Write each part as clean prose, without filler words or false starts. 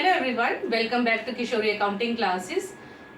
Hello everyone, welcome back to Kishori accounting classes.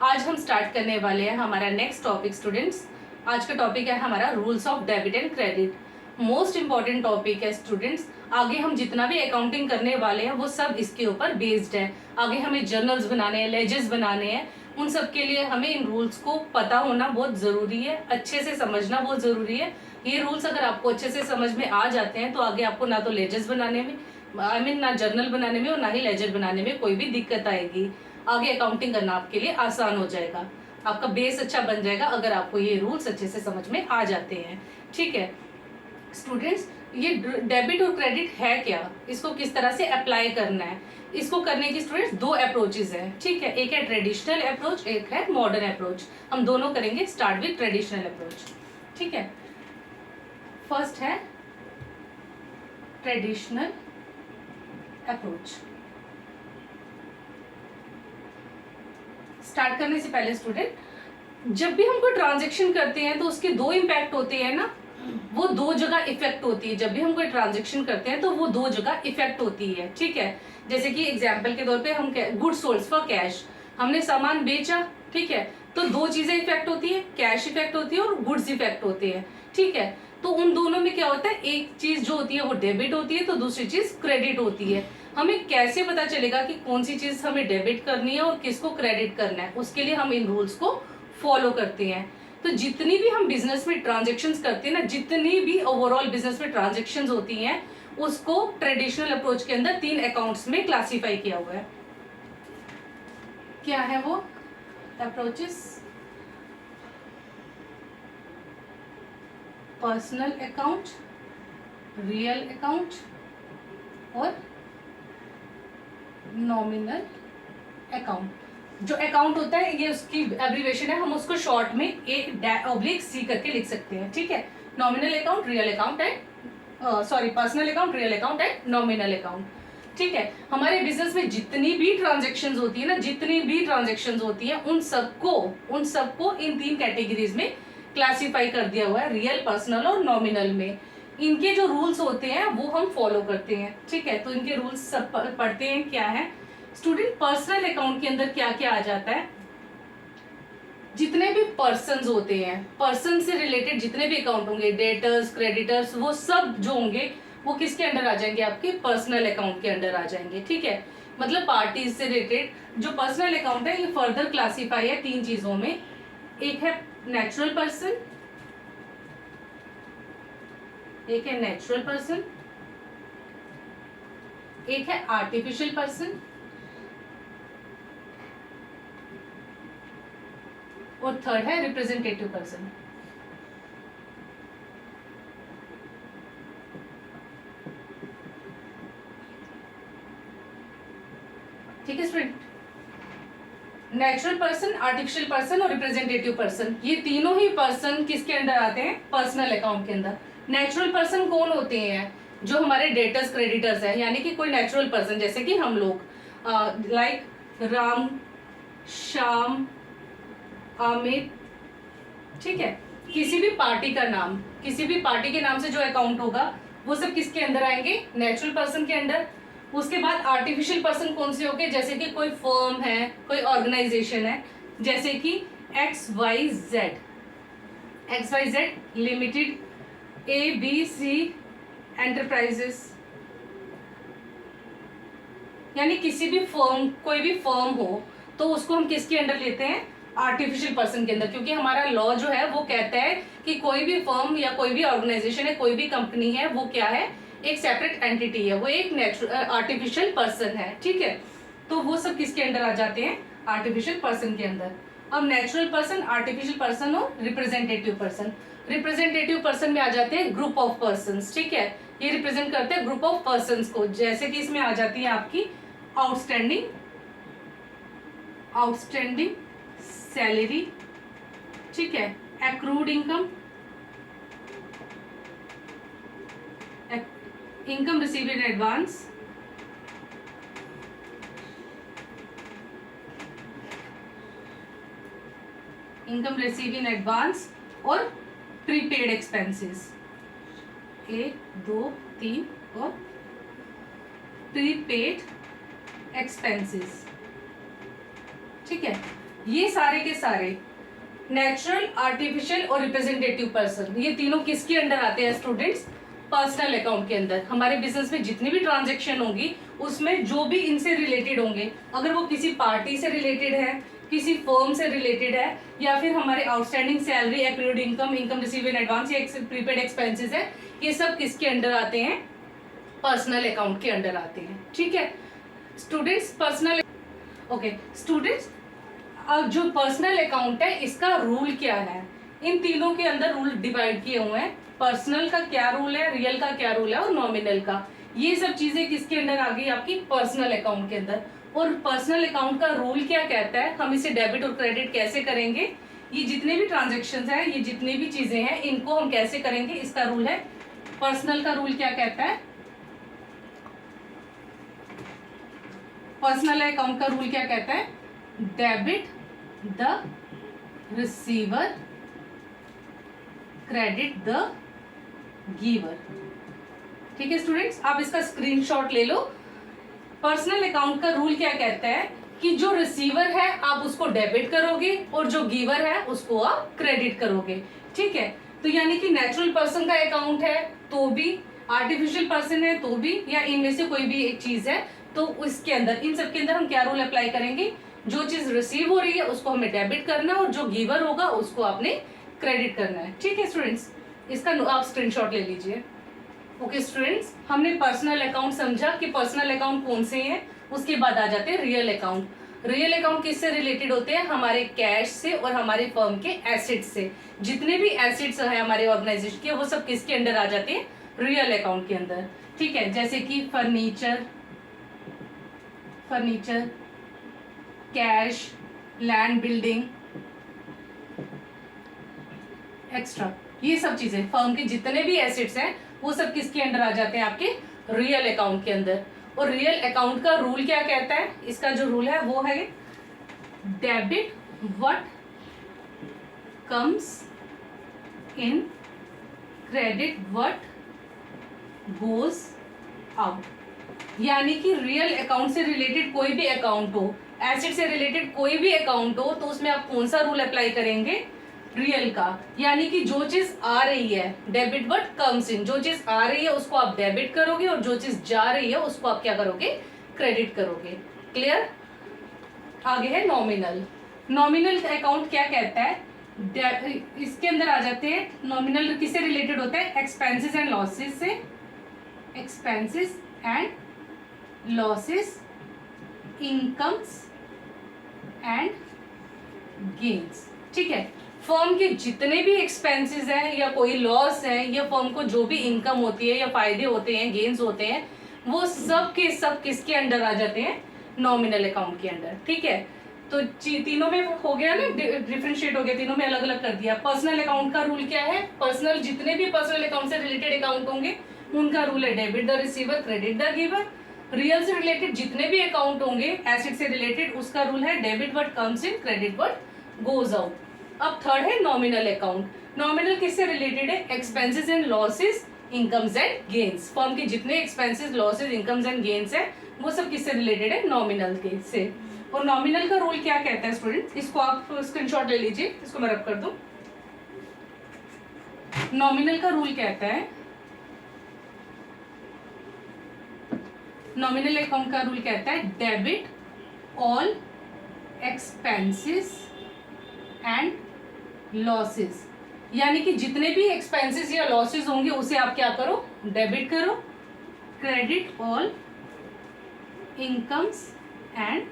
आज हम start करने वाले हैं हमारा नेक्स्ट टॉपिक स्टूडेंट्स। आज का टॉपिक है हमारा rules of debit and credit. Most important topic है स्टूडेंट्स। आगे हम जितना भी अकाउंटिंग करने वाले हैं वो सब इसके ऊपर बेस्ड है। आगे हमें जर्नल्स बनाने हैं, लेजर्स बनाने हैं, उन सब के लिए हमें इन रूल्स को पता होना बहुत ज़रूरी है, अच्छे से समझना बहुत ज़रूरी है। ये रूल्स अगर आपको अच्छे से समझ में आ जाते हैं तो आगे आपको ना तो लेजर्स बनाने में ना जर्नल बनाने में और ना ही लेजर बनाने में कोई भी दिक्कत आएगी। आगे अकाउंटिंग करना आपके लिए आसान हो जाएगा, आपका बेस अच्छा बन जाएगा अगर आपको ये रूल्स अच्छे से समझ में आ जाते हैं। ठीक है स्टूडेंट्स, ये डेबिट और क्रेडिट है क्या, इसको किस तरह से अप्लाई करना है, इसको करने की स्टूडेंट्स दो अप्रोचेज हैं। ठीक है, एक है ट्रेडिशनल अप्रोच, एक है मॉडर्न अप्रोच। हम दोनों करेंगे। Start with traditional approach. ठीक है, फर्स्ट है ट्रेडिशनल अप्रोच। स्टार्ट करने से पहले स्टूडेंट, जब भी हम कोई ट्रांजेक्शन करते हैं तो उसके दो इम्पैक्ट होते हैं ना, वो दो जगह इफेक्ट होती है। जब भी हम कोई ट्रांजेक्शन करते हैं तो वो दो जगह इफेक्ट होती है। ठीक है, जैसे कि एग्जांपल के तौर पे हम गुड्स सोल्ड फॉर कैश, हमने सामान बेचा। ठीक है, तो दो चीजें इफेक्ट होती है, कैश इफेक्ट होती है और गुड्स इफेक्ट होते हैं। ठीक है, तो उन दोनों में क्या होता है, एक चीज जो होती है वो डेबिट होती है तो दूसरी चीज क्रेडिट होती है। हमें कैसे पता चलेगा कि कौन सी चीज हमें डेबिट करनी है और किसको क्रेडिट करना है, उसके लिए हम इन रूल्स को फॉलो करते हैं। तो जितनी भी हम बिजनेस में ट्रांजेक्शन्स करते हैं ना, जितनी भी ओवरऑल बिजनेस में ट्रांजेक्शन्स होती हैं, उसको ट्रेडिशनल अप्रोच के अंदर 3 अकाउंट्स में क्लासिफाई किया हुआ है। क्या है वो approaches? Personal account, real account और नॉमिनल अकाउंट। जो अकाउंट होता है ये उसकी एब्रीवेशन है, हम उसको शॉर्ट में A/C करके लिख सकते हैं। ठीक है, nominal account, real account and personal account, real account and nominal account. ठीक है, हमारे बिजनेस में जितनी भी ट्रांजेक्शन्स होती है ना, जितनी भी ट्रांजेक्शन्स होती है उन सबको इन 3 कैटेगरीज में क्लासिफाई कर दिया हुआ है, रियल, पर्सनल और नॉमिनल में। इनके जो रूल्स होते हैं वो हम फॉलो करते हैं। ठीक है, तो इनके रूल्स सब पढ़ते हैं। क्या है स्टूडेंट, पर्सनल अकाउंट के अंदर क्या क्या आ जाता है, जितने भी पर्सन्स होते हैं, पर्सन से रिलेटेड जितने भी अकाउंट होंगे, डेटर्स, क्रेडिटर्स, वो सब जो होंगे वो किसके अंडर आ जाएंगे, आपके पर्सनल अकाउंट के अंडर आ जाएंगे। ठीक है, मतलब पार्टीज से रिलेटेड जो पर्सनल अकाउंट है ये फर्दर क्लासीफाई है 3 चीजों में। एक है नेचुरल पर्सन, एक है नेचुरल पर्सन, एक है आर्टिफिशियल पर्सन और थर्ड है रिप्रेजेंटेटिव पर्सन। ठीक है student, natural person, artificial person और रिप्रेजेंटेटिव पर्सन, ये तीनों ही पर्सन किसके अंदर आते हैं, पर्सनल अकाउंट के अंदर। नेचुरल पर्सन कौन होते हैं, जो हमारे डेटर्स, क्रेडिटर्स हैं, यानी कि कोई नेचुरल पर्सन जैसे कि हम लोग, लाइक राम, श्याम, अमित। ठीक है, किसी भी पार्टी का नाम, किसी भी पार्टी के नाम से जो अकाउंट होगा वो सब किसके अंदर आएंगे, नेचुरल पर्सन के अंदर। उसके बाद आर्टिफिशियल पर्सन कौन से होंगे, जैसे कि कोई फर्म है, कोई ऑर्गेनाइजेशन है, जैसे कि XYZ लिमिटेड, ABC एंटरप्राइजेस, यानी किसी भी फर्म, कोई भी फर्म हो तो उसको हम किसके अंडर लेते हैं, आर्टिफिशियल पर्सन के अंदर। क्योंकि हमारा लॉ जो है वो कहता है कि कोई भी फर्म या कोई भी ऑर्गेनाइजेशन है, कोई भी कंपनी है, वो क्या है, एक सेपरेट एंटिटी है, वो एक आर्टिफिशियल पर्सन है। ठीक है, तो वो सब किसके अंडर आ जाते हैं, आर्टिफिशियल पर्सन के अंदर। अब नेचुरल पर्सन, आर्टिफिशियल पर्सन और रिप्रेजेंटेटिव पर्सन। रिप्रेजेंटेटिव पर्सन में आ जाते हैं ग्रुप ऑफ पर्संस। ठीक है, ये रिप्रेजेंट करते हैं ग्रुप ऑफ पर्संस को, जैसे कि इसमें आ जाती है आपकी आउटस्टैंडिंग सैलरी। ठीक है, accrued income, income receive in advance, income receive in advance और प्रीपेड एक्सपेंसेस। 1 2 3 और प्रीपेड एक्सपेंसेस। ठीक है, ये सारे के सारे नेचुरल, आर्टिफिशियल और रिप्रेजेंटेटिव पर्सन, ये तीनों किसके अंडर आते हैं स्टूडेंट्स? पर्सनल अकाउंट के अंदर। हमारे बिजनेस में जितनी भी ट्रांजैक्शन होंगी उसमें जो भी इनसे रिलेटेड होंगे, अगर वो किसी पार्टी से रिलेटेड है, किसी फर्म से रिलेटेड है, या फिर हमारे outstanding salary, accrued income, income receive in advance या प्रीपेड एक्सपेंसेस है, ये सब किसके अंडर आते हैं? पर्सनल अकाउंट के अंडर आते हैं। ठीक है स्टूडेंट्स, पर्सनल ओके स्टूडेंट्स, अब जो पर्सनल अकाउंट है इसका रूल क्या है? इन तीनों के अंदर रूल डिवाइड किए हुए हैं। पर्सनल का क्या रूल है, रियल का क्या रूल है और नॉमिनल का। ये सब चीजें किसके अंदर आ गई? आपकी पर्सनल अकाउंट के अंदर। और पर्सनल अकाउंट का रूल क्या कहता है, हम इसे डेबिट और क्रेडिट कैसे करेंगे, ये जितने भी ट्रांजेक्शन हैं, ये जितनी भी चीजें हैं, इनको हम कैसे करेंगे, इसका रूल है। पर्सनल का रूल क्या कहता है? पर्सनल अकाउंट का रूल क्या कहता है? Debit the receiver, credit the giver. ठीक है स्टूडेंट्स, आप इसका स्क्रीनशॉट ले लो। पर्सनल अकाउंट का रूल क्या कहता है कि जो रिसीवर है आप उसको डेबिट करोगे और जो गिवर है उसको आप क्रेडिट करोगे। ठीक है, तो यानी कि नेचुरल पर्सन का अकाउंट है तो भी, आर्टिफिशियल पर्सन है तो भी, या इनमें से कोई भी एक चीज है तो उसके अंदर, इन सब के अंदर हम क्या रूल अप्लाई करेंगे? जो चीज रिसीव हो रही है उसको हमें डेबिट करना है और जो गिवर होगा उसको आपने क्रेडिट करना है। ठीक है स्टूडेंट्स, इसका आप स्क्रीनशॉट ले लीजिए। ओके स्टूडेंट्स, हमने पर्सनल अकाउंट समझा कि पर्सनल अकाउंट कौन से हैं। उसके बाद आ जाते हैं रियल अकाउंट। रियल अकाउंट किससे रिलेटेड होते हैं? हमारे कैश से और हमारे फर्म के एसेट्स से। जितने भी एसेट्स हैं हमारे ऑर्गेनाइजेशन के, वो सब किसके अंडर आ जाते हैं? रियल अकाउंट के अंदर। ठीक है, जैसे कि furniture, cash, land, building extra, ये सब चीजें, फर्म के जितने भी एसेट्स हैं वो सब किसके अंडर आ जाते हैं? आपके रियल अकाउंट के अंदर। और रियल अकाउंट का रूल क्या कहता है? इसका जो रूल है वो है debit what comes in, credit what goes out. यानी कि रियल अकाउंट से रिलेटेड कोई भी अकाउंट हो, एसेट से रिलेटेड कोई भी अकाउंट हो, तो उसमें आप कौन सा रूल अप्लाई करेंगे? रियल का। यानी कि जो चीज आ रही है, डेबिट व्हाट कम्स इन, जो चीज आ रही है उसको आप डेबिट करोगे और जो चीज जा रही है उसको आप क्या करोगे? क्रेडिट करोगे। क्लियर? आगे है नॉमिनल। नॉमिनल अकाउंट क्या कहता है? इसके अंदर आ जाते हैं, नॉमिनल किससे रिलेटेड होता है? एक्सपेंसेस एंड लॉसेस से। Expenses and losses, incomes and gains. ठीक है, फर्म के जितने भी एक्सपेंसेस हैं या कोई लॉस है, या फर्म को जो भी इनकम होती है या फायदे होते हैं, गेन्स होते हैं, वो सब के सब किसके अंडर आ जाते हैं? नॉमिनल अकाउंट के अंडर। ठीक है, तो तीनों में हो गया ना, डिफरेंशिएट हो गया, तीनों में अलग अलग कर दिया। पर्सनल अकाउंट का रूल क्या है? पर्सनल, जितने भी पर्सनल अकाउंट से रिलेटेड अकाउंट होंगे उनका रूल है debit the receiver, credit the giver. Real से रिलेटेड जितने भी अकाउंट होंगे एसेट से रिलेटेड, उसका रूल है debit what comes in, credit what goes out. अब थर्ड है नॉमिनल अकाउंट। नॉमिनल किससे रिलेटेड है? Expenses and losses, incomes and gains. Firm के जितने expenses, losses, incomes and gains है वो सब किससे रिलेटेड है? नॉमिनल के से। और नॉमिनल का रूल क्या कहता है स्टूडेंट? इसको आप स्क्रीनशॉट ले लीजिए, इसको मैं रब कर दूं। नॉमिनल का रूल कहता है, नॉमिनल अकाउंट का रूल कहता है debit all expenses and losses. यानी कि जितने भी एक्सपेंसेस या लॉसेस होंगे उसे आप क्या करो? डेबिट करो। Credit all incomes and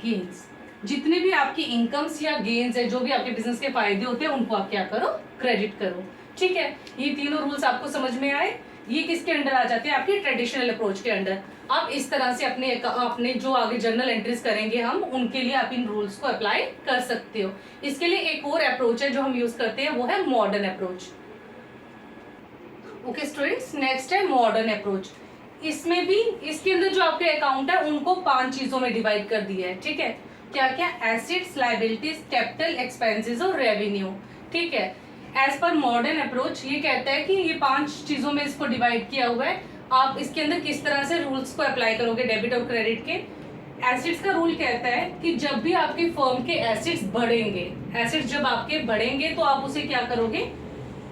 gains. जितने भी आपकी इनकम्स या गेन्स है, जो भी आपके बिजनेस के फायदे होते हैं, उनको आप क्या करो? क्रेडिट करो। ठीक है, ये तीनों रूल्स आपको समझ में आए? ये किसके अंडर आ जाते हैं? आपके ट्रेडिशनल अप्रोच के अंडर। आप इस तरह से अपने जो आगे जर्नल एंट्रीज करेंगे हम, उनके लिए आप इन रूल्स को अप्लाई कर सकते हो। इसके लिए एक और अप्रोच है जो हम यूज करते हैं, वो है modern approach. Okay students, next है मॉडर्न अप्रोच। इसमें भी, इसके अंदर जो आपके अकाउंट है उनको 5 चीजों में डिवाइड कर दिया है। ठीक है, क्या क्या? एसेट्स, लायबिलिटीज, कैपिटल, एक्सपेंसेस और रेवेन्यू। ठीक है, एज पर मॉडर्न अप्रोच ये कहता है कि ये 5 चीजों में इसको डिवाइड किया हुआ है। आप इसके अंदर किस तरह से रूल्स को अप्लाई करोगे डेबिट और क्रेडिट के। एसेट्स का रूल कहता है कि जब भी आपकी फर्म के एसेट्स बढ़ेंगे, एसेट्स जब आपके बढ़ेंगे तो आप उसे क्या करोगे,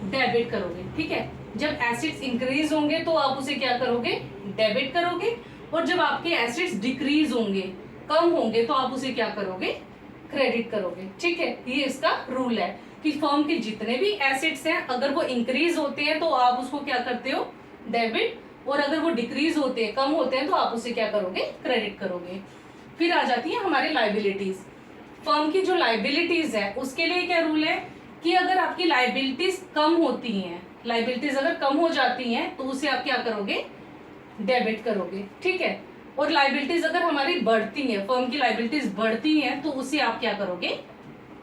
डेबिट करोगे। ठीक है, जब एसेट्स इंक्रीज होंगे तो आप उसे क्या करोगे, डेबिट करोगे। और जब आपके एसेट्स डिक्रीज होंगे, कम होंगे, तो आप उसे क्या करोगे, क्रेडिट करोगे। ठीक है, ये इसका रूल है कि फर्म के जितने भी एसेट्स हैं अगर वो इंक्रीज होते हैं तो आप उसको क्या करते हो, डेबिट, और अगर वो डिक्रीज होते हैं, कम होते हैं, तो आप उसे क्या करोगे, क्रेडिट करोगे। फिर आ जाती है हमारी लाइबिलिटीज। फर्म की जो लाइबिलिटीज है उसके लिए क्या रूल है कि अगर आपकी लाइबिलिटीज कम होती हैं, लाइबिलिटीज अगर कम हो जाती हैं तो उसे आप क्या करोगे, डेबिट करोगे। ठीक है, और लाइबिलिटीज अगर हमारी बढ़ती हैं, फर्म की लाइबिलिटीज बढ़ती हैं तो उसे आप क्या करोगे,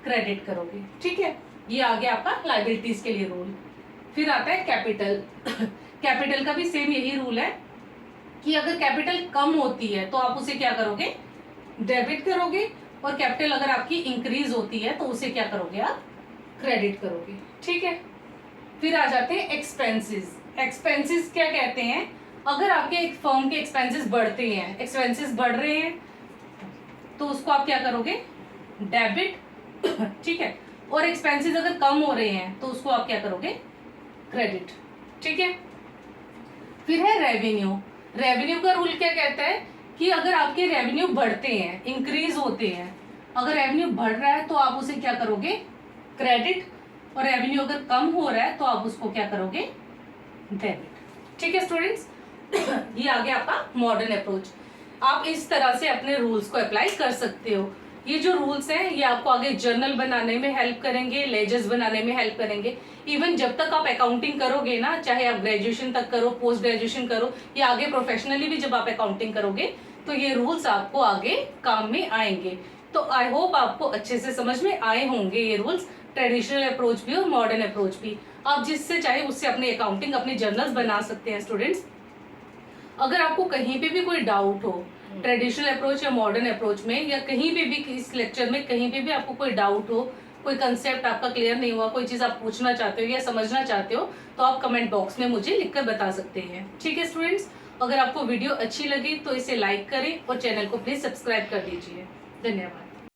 क्रेडिट करोगे। ठीक है, ये आ गया आपका लाइबिलिटीज के लिए रूल। फिर आता है कैपिटल। कैपिटल का भी सेम यही रूल है कि अगर कैपिटल कम होती है तो आप उसे क्या करोगे, डेबिट करोगे, और कैपिटल अगर आपकी इंक्रीज होती है तो उसे क्या करोगे, आप क्रेडिट करोगे। ठीक है, फिर आ जाते हैं एक्सपेंसेस। एक्सपेंसेस क्या कहते हैं, अगर आपके एक फर्म के एक्सपेंसेस बढ़ते हैं, एक्सपेंसेस बढ़ रहे हैं तो उसको आप क्या करोगे, डेबिट। ठीक है, और एक्सपेंसेस अगर कम हो रहे हैं तो उसको आप क्या करोगे, क्रेडिट। ठीक है, फिर है रेवेन्यू। रेवेन्यू का रूल क्या कहता है कि अगर आपके रेवेन्यू बढ़ते हैं, इंक्रीज होते हैं, अगर रेवेन्यू बढ़ रहा है तो आप उसे क्या करोगे, क्रेडिट, और रेवेन्यू अगर कम हो रहा है तो आप उसको क्या करोगे, डेबिट। ठीक है स्टूडेंट्स, ये आ गया आपका मॉडर्न अप्रोच। आप इस तरह से अपने रूल्स को अप्लाई कर सकते हो। ये जो रूल्स हैं ये आपको आगे जर्नल बनाने में हेल्प करेंगे, लेजर्स बनाने में हेल्प करेंगे। इवन जब तक आप अकाउंटिंग करोगे ना, चाहे आप ग्रेजुएशन तक करो, पोस्ट ग्रेजुएशन करो, या आगे प्रोफेशनली भी जब आप अकाउंटिंग करोगे तो ये रूल्स आपको आगे काम में आएंगे। तो आई होप आपको अच्छे से समझ में आए होंगे ये रूल्स, ट्रेडिशनल अप्रोच भी और मॉडर्न अप्रोच भी। आप जिससे चाहे उससे अपनी अकाउंटिंग, अपनी जर्नल्स बना सकते हैं स्टूडेंट्स। अगर आपको कहीं पे भी कोई डाउट हो ट्रेडिशनल अप्रोच या मॉडर्न अप्रोच में, या कहीं पे भी इस लेक्चर में कहीं पे भी आपको कोई डाउट हो, कोई कंसेप्ट आपका क्लियर नहीं हुआ, कोई चीज आप पूछना चाहते हो या समझना चाहते हो, तो आप कमेंट बॉक्स में मुझे लिखकर बता सकते हैं। ठीक है स्टूडेंट्स, अगर आपको वीडियो अच्छी लगी तो इसे लाइक करें और चैनल को प्लीज सब्सक्राइब कर दीजिए। धन्यवाद।